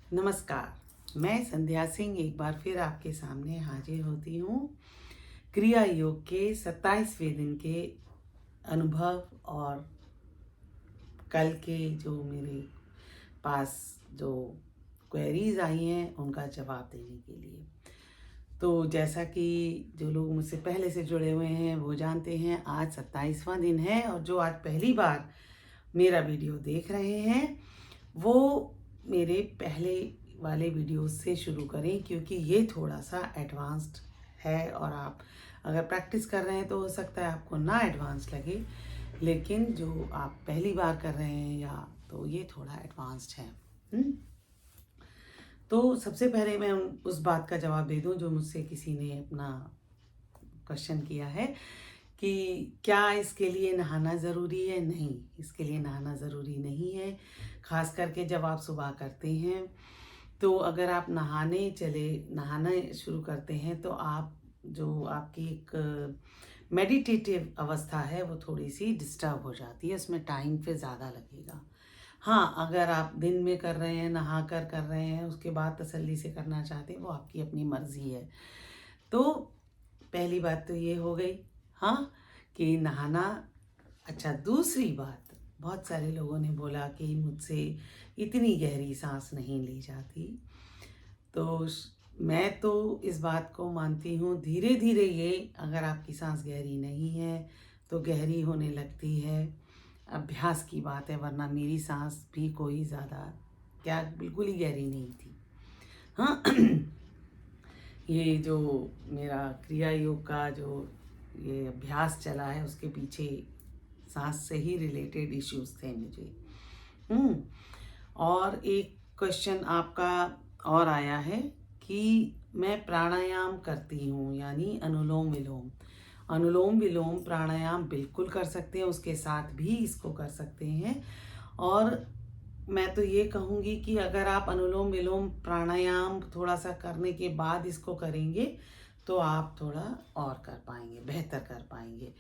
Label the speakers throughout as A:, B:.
A: नमस्कार। मैं संध्या सिंह एक बार फिर आपके सामने हाजिर होती हूँ क्रिया योग के 27वें दिन के अनुभव और कल के जो मेरे पास जो क्वेरीज आई हैं उनका जवाब देने के लिए। तो जैसा कि जो लोग मुझसे पहले से जुड़े हुए हैं वो जानते हैं, आज 27वां दिन है और जो आज पहली बार मेरा वीडियो देख रहे हैं वो मेरे पहले वाले वीडियो से शुरू करें, क्योंकि ये थोड़ा सा एडवांस्ड है और आप अगर प्रैक्टिस कर रहे हैं तो हो सकता है आपको ना एडवांस लगे, लेकिन जो आप पहली बार कर रहे हैं या तो ये थोड़ा एडवांस्ड है। तो सबसे पहले मैं उस बात का जवाब दे दूं जो मुझसे किसी ने अपना क्वेश्चन किया है कि क्या इसके लिए नहाना ज़रूरी है। नहीं, इसके लिए नहाना ज़रूरी नहीं है। ख़ास करके जब आप सुबह करते हैं तो अगर आप नहाना शुरू करते हैं तो आप जो आपकी एक मेडिटेटिव अवस्था है वो थोड़ी सी डिस्टर्ब हो जाती है, उसमें टाइम फिर ज़्यादा लगेगा। हाँ, अगर आप दिन में कर रहे हैं, नहा कर रहे हैं, उसके बाद तसल्ली से करना चाहते हैं, वो आपकी अपनी मर्ज़ी है। तो पहली बात तो ये हो गई, हाँ, कि नहाना। अच्छा, दूसरी बात, बहुत सारे लोगों ने बोला कि मुझसे इतनी गहरी सांस नहीं ली जाती। तो मैं तो इस बात को मानती हूँ, धीरे धीरे ये अगर आपकी सांस गहरी नहीं है तो गहरी होने लगती है। अभ्यास की बात है, वरना मेरी सांस भी कोई ज़्यादा क्या बिल्कुल ही गहरी नहीं थी। हाँ, ये जो मेरा क्रिया योग का जो ये अभ्यास चला है उसके पीछे सांस से ही रिलेटेड इश्यूज थे मुझे। और एक क्वेश्चन आपका और आया है कि मैं प्राणायाम करती हूँ, यानी अनुलोम विलोम। अनुलोम विलोम प्राणायाम बिल्कुल कर सकते हैं, उसके साथ भी इसको कर सकते हैं। और मैं तो ये कहूँगी कि अगर आप अनुलोम विलोम प्राणायाम थोड़ा सा करने के बाद इसको करेंगे तो आप थोड़ा और कर पाएंगे, बेहतर कर पाएंगे।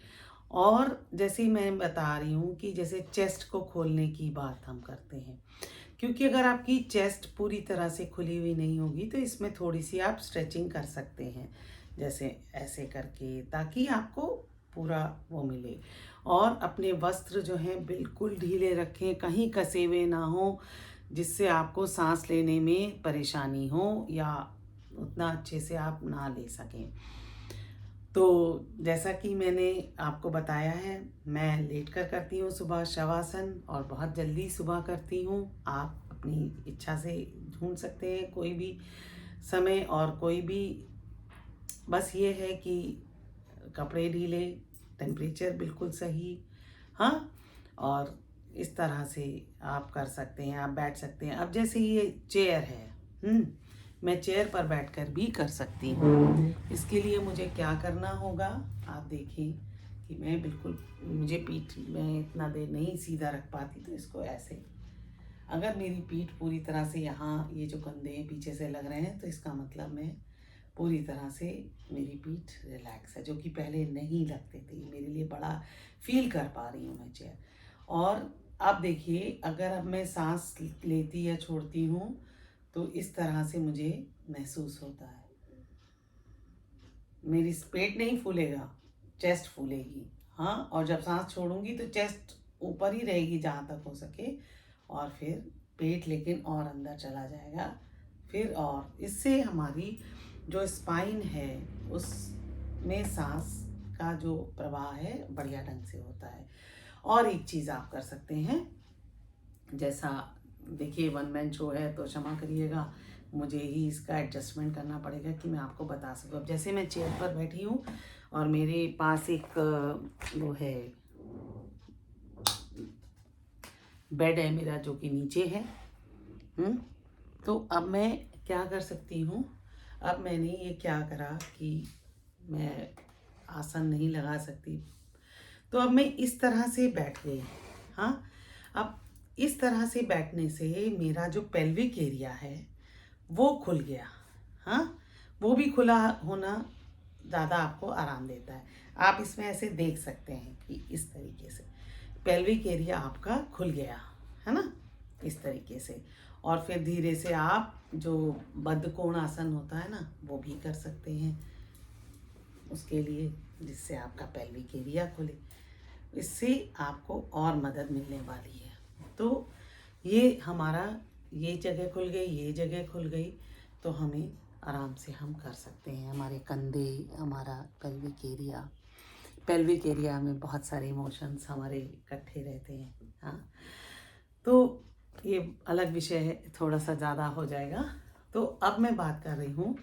A: और जैसे मैं बता रही हूँ कि जैसे चेस्ट को खोलने की बात हम करते हैं, क्योंकि अगर आपकी चेस्ट पूरी तरह से खुली हुई नहीं होगी तो इसमें थोड़ी सी आप स्ट्रेचिंग कर सकते हैं, जैसे ऐसे करके, ताकि आपको पूरा वो मिले। और अपने वस्त्र जो हैं बिल्कुल ढीले रखें, कहीं कसे हुए ना हो जिससे आपको सांस लेने में परेशानी हो या उतना अच्छे से आप ना ले सकें। तो जैसा कि मैंने आपको बताया है, मैं लेट कर करती हूँ सुबह शवासन, और बहुत जल्दी सुबह करती हूँ। आप अपनी इच्छा से ढूंढ सकते हैं कोई भी समय और कोई भी, बस ये है कि कपड़े ढीले, टेम्परेचर बिल्कुल सही, हाँ। और इस तरह से आप कर सकते हैं, आप बैठ सकते हैं। अब जैसे ये चेयर है, मैं चेयर पर बैठकर भी कर सकती हूँ। इसके लिए मुझे क्या करना होगा, आप देखिए कि मैं बिल्कुल, मुझे पीठ में इतना देर नहीं सीधा रख पाती, तो इसको ऐसे, अगर मेरी पीठ पूरी तरह से यहाँ ये जो कंधे पीछे से लग रहे हैं तो इसका मतलब मैं पूरी तरह से, मेरी पीठ रिलैक्स है, जो कि पहले नहीं लगते थे। मेरे लिए बड़ा फील कर पा रही हूँ मैं चेयर। और अब देखिए, अगर अब मैं सांस लेती या छोड़ती हूँ तो इस तरह से मुझे महसूस होता है। मेरी पेट नहीं फूलेगा, चेस्ट फूलेगी, हाँ। और जब सांस छोड़ूंगी तो चेस्ट ऊपर ही रहेगी जहाँ तक हो सके, और फिर पेट लेकिन और अंदर चला जाएगा फिर। और इससे हमारी जो स्पाइन है उसमें सांस का जो प्रवाह है बढ़िया ढंग से होता है। और एक चीज़ आप कर सकते हैं, जैसा देखिए वन मैन शो है तो क्षमा करिएगा, मुझे ही इसका एडजस्टमेंट करना पड़ेगा कि मैं आपको बता सकूँ। अब जैसे मैं चेयर पर बैठी हूँ और मेरे पास एक वो है, बेड है मेरा जो कि नीचे है। तो अब मैं क्या कर सकती हूँ, अब मैंने ये क्या करा कि मैं आसन नहीं लगा सकती, तो अब मैं इस तरह से बैठ गई, हाँ। अब इस तरह से बैठने से मेरा जो पेल्विक एरिया है वो खुल गया, हाँ। वो भी खुला होना ज़्यादा आपको आराम देता है। आप इसमें ऐसे देख सकते हैं कि इस तरीके से पेल्विक एरिया आपका खुल गया है ना, इस तरीके से। और फिर धीरे से आप जो बद्धकोण आसन होता है ना, वो भी कर सकते हैं उसके लिए, जिससे आपका पेल्विक एरिया खुले। इससे आपको और मदद मिलने वाली है। तो ये हमारा, ये जगह खुल गई, ये जगह खुल गई, तो हमें आराम से हम कर सकते हैं। हमारे कंधे, हमारा पेल्विक एरिया में बहुत सारे इमोशंस हमारे इकट्ठे रहते हैं। हाँ, तो ये अलग विषय है, थोड़ा सा ज़्यादा हो जाएगा। तो अब मैं बात कर रही हूँ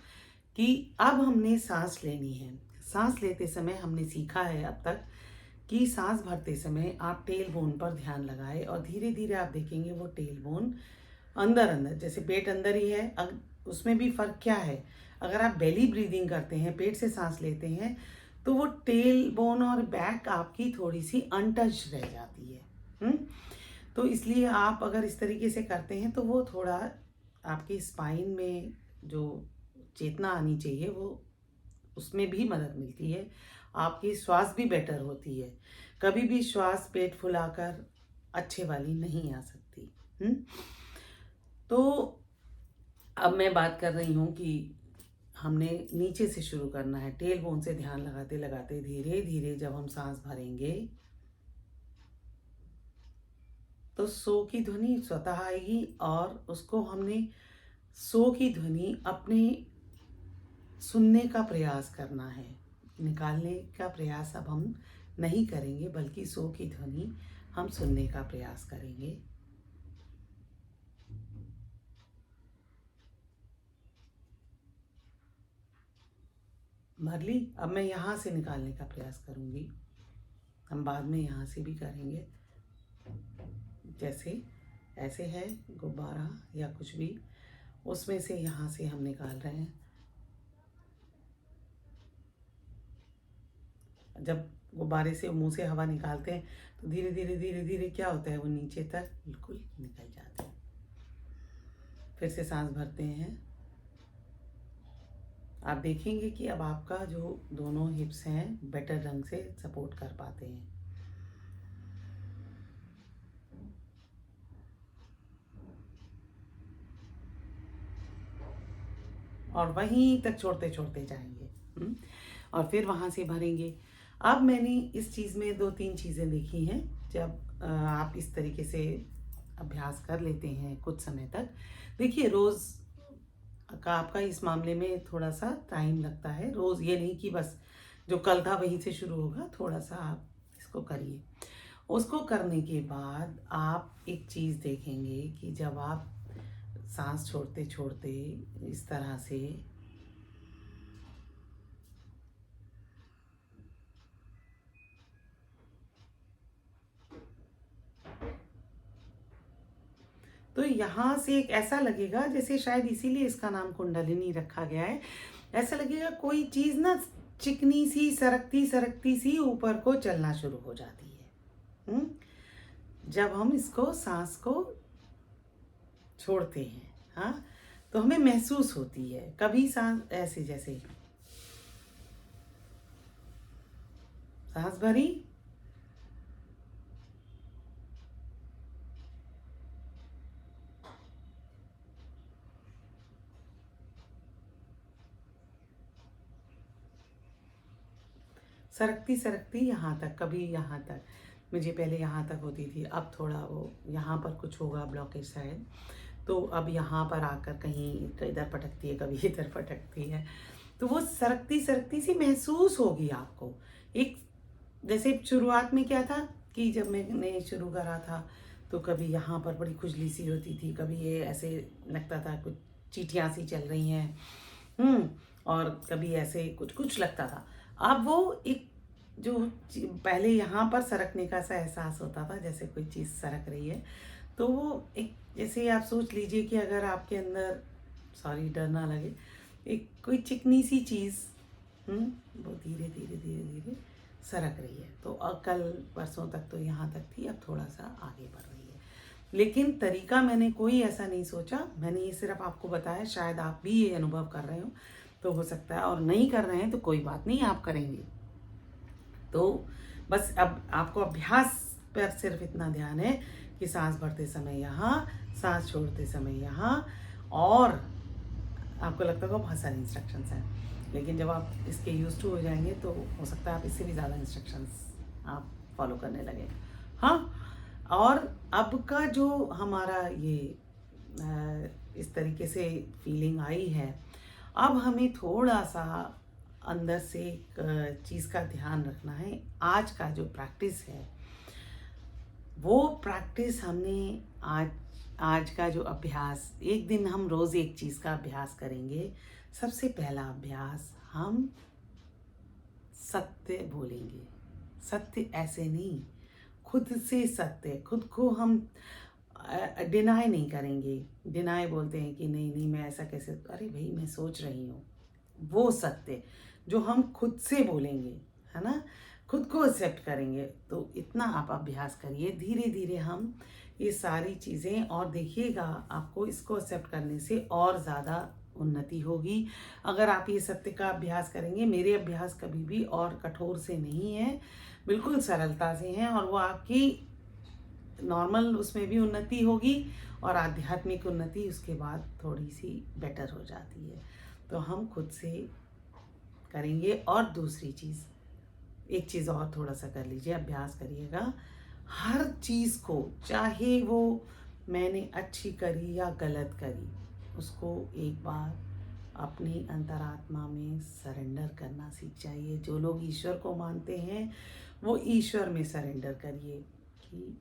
A: कि अब हमने सांस लेनी है। सांस लेते समय हमने सीखा है अब तक कि सांस भरते समय आप टेल बोन पर ध्यान लगाएं और धीरे धीरे आप देखेंगे वो टेल बोन अंदर अंदर, जैसे पेट अंदर ही है, उसमें भी फर्क क्या है, अगर आप बेली ब्रीदिंग करते हैं, पेट से सांस लेते हैं, तो वो टेल बोन और बैक आपकी थोड़ी सी अनटच रह जाती है। तो इसलिए आप अगर इस तरीके से करते हैं तो वो थोड़ा आपकी स्पाइन में जो चेतना आनी चाहिए वो, उसमें भी मदद मिलती है, आपकी श्वास भी बेटर होती है। कभी भी श्वास पेट फुलाकर अच्छे वाली नहीं आ सकती। तो अब मैं बात कर रही हूँ कि हमने नीचे से शुरू करना है। टेल बोन से ध्यान लगाते लगाते धीरे धीरे जब हम सांस भरेंगे तो सो की ध्वनि स्वतः आएगी, और उसको हमने सो की ध्वनि अपने सुनने का प्रयास करना है। निकालने का प्रयास अब हम नहीं करेंगे, बल्कि सो की ध्वनि हम सुनने का प्रयास करेंगे। भर ली। अब मैं यहाँ से निकालने का प्रयास करूँगी, हम बाद में यहाँ से भी करेंगे। जैसे ऐसे है गुब्बारा या कुछ भी, उसमें से यहाँ से हम निकाल रहे हैं। जब गुब्बारे से मुंह से हवा निकालते हैं तो धीरे धीरे धीरे धीरे क्या होता है, वो नीचे तक बिल्कुल निकल जाते हैं। फिर से सांस भरते हैं। आप देखेंगे कि अब आपका जो दोनों हिप्स हैं बेटर ढंग से सपोर्ट कर पाते हैं। और वहीं तक छोड़ते छोड़ते जाएंगे। और फिर वहाँ से भरेंगे। अब मैंने इस चीज़ में 2-3 चीज़ें देखी हैं। जब आप इस तरीके से अभ्यास कर लेते हैं कुछ समय तक, देखिए रोज़ का आपका इस मामले में थोड़ा सा टाइम लगता है। रोज़ ये नहीं कि बस जो कल था वहीं से शुरू होगा, थोड़ा सा आप इसको करिए। उसको करने के बाद आप एक चीज़ देखेंगे कि जब आप सांस छोड़ते छोड़ते इस तरह से तो यहाँ से एक ऐसा लगेगा जैसे, शायद इसीलिए इसका नाम कुंडलिनी रखा गया है, ऐसा लगेगा कोई चीज़ ना चिकनी सी सरकती सरकती सी ऊपर को चलना शुरू हो जाती है। जब हम इसको सांस को छोड़ते हैं, हाँ, तो हमें महसूस होती है। कभी सांस ऐसे, जैसे सांस भरी, सरकती सरकती यहाँ तक, कभी यहाँ तक, मुझे पहले यहाँ तक होती थी, अब थोड़ा वो यहाँ पर कुछ होगा ब्लॉकेज शायद, तो अब यहाँ पर आकर कहीं इधर पटकती है, कभी इधर पटकती है, तो वो सरकती सरकती सी महसूस होगी आपको। एक जैसे शुरुआत में क्या था कि जब मैंने शुरू करा था तो कभी यहाँ पर बड़ी खुजली सी होती थी, कभी ये ऐसे लगता था कुछ चींटियाँ सी चल रही हैं, और कभी ऐसे कुछ कुछ लगता था। अब वो एक जो पहले यहाँ पर सरकने का सा एहसास होता था, जैसे कोई चीज़ सरक रही है, तो वो एक, जैसे आप सोच लीजिए कि अगर आपके अंदर, सॉरी डर ना लगे, एक कोई चिकनी सी चीज़ वो धीरे धीरे धीरे धीरे सरक रही है। तो कल परसों तक तो यहाँ तक थी, अब थोड़ा सा आगे बढ़ रही है। लेकिन तरीका मैंने कोई ऐसा नहीं सोचा, मैंने ये सिर्फ आपको बताया। शायद आप भी ये अनुभव कर रहे हो तो हो सकता है, और नहीं कर रहे हैं तो कोई बात नहीं, आप करेंगे। तो बस अब आपको अभ्यास पर सिर्फ इतना ध्यान है कि सांस भरते समय यहाँ, सांस छोड़ते समय यहाँ। और आपको लगता होगा बहुत सारे इंस्ट्रक्शंस हैं, लेकिन जब आप इसके यूज टू हो जाएंगे तो हो सकता है आप इससे भी ज़्यादा इंस्ट्रक्शंस आप फॉलो करने लगे। हाँ, और अब का जो हमारा ये इस तरीके से फीलिंग आई है, अब हमें थोड़ा सा अंदर से एक चीज़ का ध्यान रखना है। आज का जो प्रैक्टिस है वो प्रैक्टिस हमने आज आज का जो अभ्यास, एक दिन हम रोज़ एक चीज़ का अभ्यास करेंगे। सबसे पहला अभ्यास, हम सत्य बोलेंगे। सत्य ऐसे नहीं, खुद से सत्य, खुद को हम डिनाई नहीं करेंगे। डिनाई बोलते हैं कि नहीं नहीं मैं ऐसा कैसे, अरे भाई मैं सोच रही हूँ, वो सत्य जो हम खुद से बोलेंगे, है ना, खुद को एक्सेप्ट करेंगे। तो इतना आप अभ्यास करिए, धीरे धीरे हम ये सारी चीज़ें, और देखिएगा आपको इसको एक्सेप्ट करने से और ज़्यादा उन्नति होगी। अगर आप ये सत्य का अभ्यास करेंगे, मेरे अभ्यास कभी भी और कठोर से नहीं है, बिल्कुल सरलता से हैं, और वो आपकी नॉर्मल उसमें भी उन्नति होगी, और आध्यात्मिक उन्नति उसके बाद थोड़ी सी बेटर हो जाती है। तो हम खुद से करेंगे। और दूसरी चीज़, एक चीज़ और थोड़ा सा कर लीजिए, अभ्यास करिएगा। हर चीज़ को, चाहे वो मैंने अच्छी करी या गलत करी, उसको एक बार अपनी अंतरात्मा में सरेंडर करना सीख जाइए। जो लोग ईश्वर को मानते हैं वो ईश्वर में सरेंडर करिए कि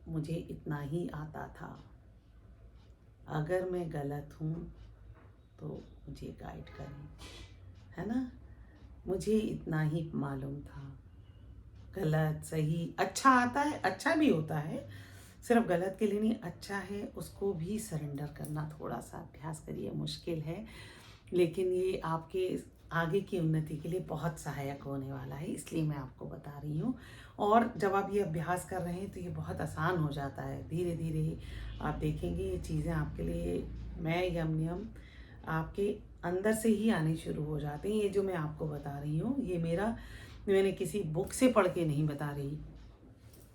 A: मुझे इतना ही आता था, अगर मैं गलत हूँ तो मुझे गाइड करें, है ना, मुझे इतना ही मालूम था। गलत सही अच्छा आता है, अच्छा भी होता है, सिर्फ गलत के लिए नहीं, अच्छा है उसको भी सरेंडर करना थोड़ा सा अभ्यास करिए। मुश्किल है, लेकिन ये आपके आगे की उन्नति के लिए बहुत सहायक होने वाला है, इसलिए मैं आपको बता रही हूँ। और जब आप ये अभ्यास कर रहे हैं तो ये बहुत आसान हो जाता है। धीरे धीरे आप देखेंगे ये चीज़ें आपके लिए, मैं यम नियम आपके अंदर से ही आने शुरू हो जाते हैं। ये जो मैं आपको बता रही हूँ, ये मैंने किसी बुक से पढ़ के नहीं बता रही,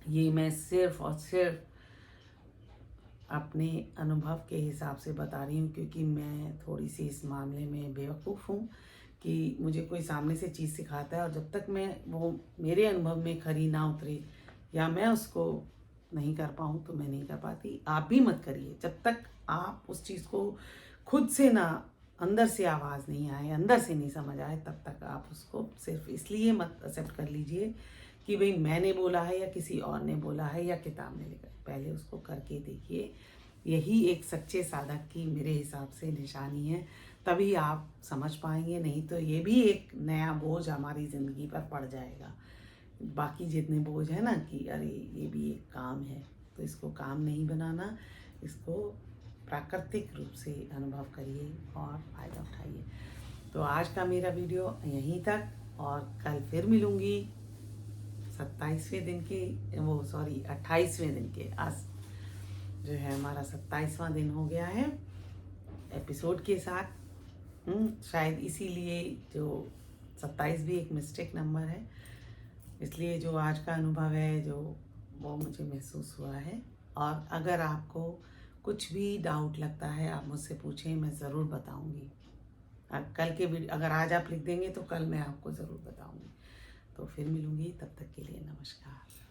A: ये मैं सिर्फ और सिर्फ अपने अनुभव के हिसाब से बता रही हूँ, क्योंकि मैं थोड़ी सी इस मामले में बेवकूफ़ हूँ कि मुझे कोई सामने से चीज़ सिखाता है और जब तक मैं वो मेरे अनुभव में खरी ना उतरे या मैं उसको नहीं कर पाऊँ तो मैं नहीं कर पाती। आप भी मत करिए, जब तक आप उस चीज़ को खुद से ना, अंदर से आवाज़ नहीं आए, अंदर से नहीं समझ आए, तब तक आप उसको सिर्फ इसलिए मत एक्सेप्ट कर लीजिए कि भाई मैंने बोला है या किसी और ने बोला है या किताब में लिखा है। पहले उसको करके देखिए, यही एक सच्चे साधक की मेरे हिसाब से निशानी है, तभी आप समझ पाएंगे। नहीं तो ये भी एक नया बोझ हमारी ज़िंदगी पर पड़ जाएगा। बाकी जितने बोझ है ना कि अरे ये भी एक काम है, तो इसको काम नहीं बनाना, इसको प्राकृतिक रूप से अनुभव करिए और फ़ायदा उठाइए। तो आज का मेरा वीडियो यहीं तक, और कल फिर मिलूँगी 27वें दिन के, वो सॉरी 28वें दिन के, आज जो है हमारा 27वां दिन हो गया है एपिसोड के साथ। शायद इसीलिए जो 27 भी एक मिस्टेक नंबर है, इसलिए जो आज का अनुभव है जो वो मुझे महसूस हुआ है। और अगर आपको कुछ भी डाउट लगता है आप मुझसे पूछें, मैं ज़रूर बताऊंगी। कल के वीडियो अगर आज आप लिख देंगे तो कल मैं आपको ज़रूर बताऊंगी। तो फिर मिलूंगी, तब तक के लिए नमस्कार।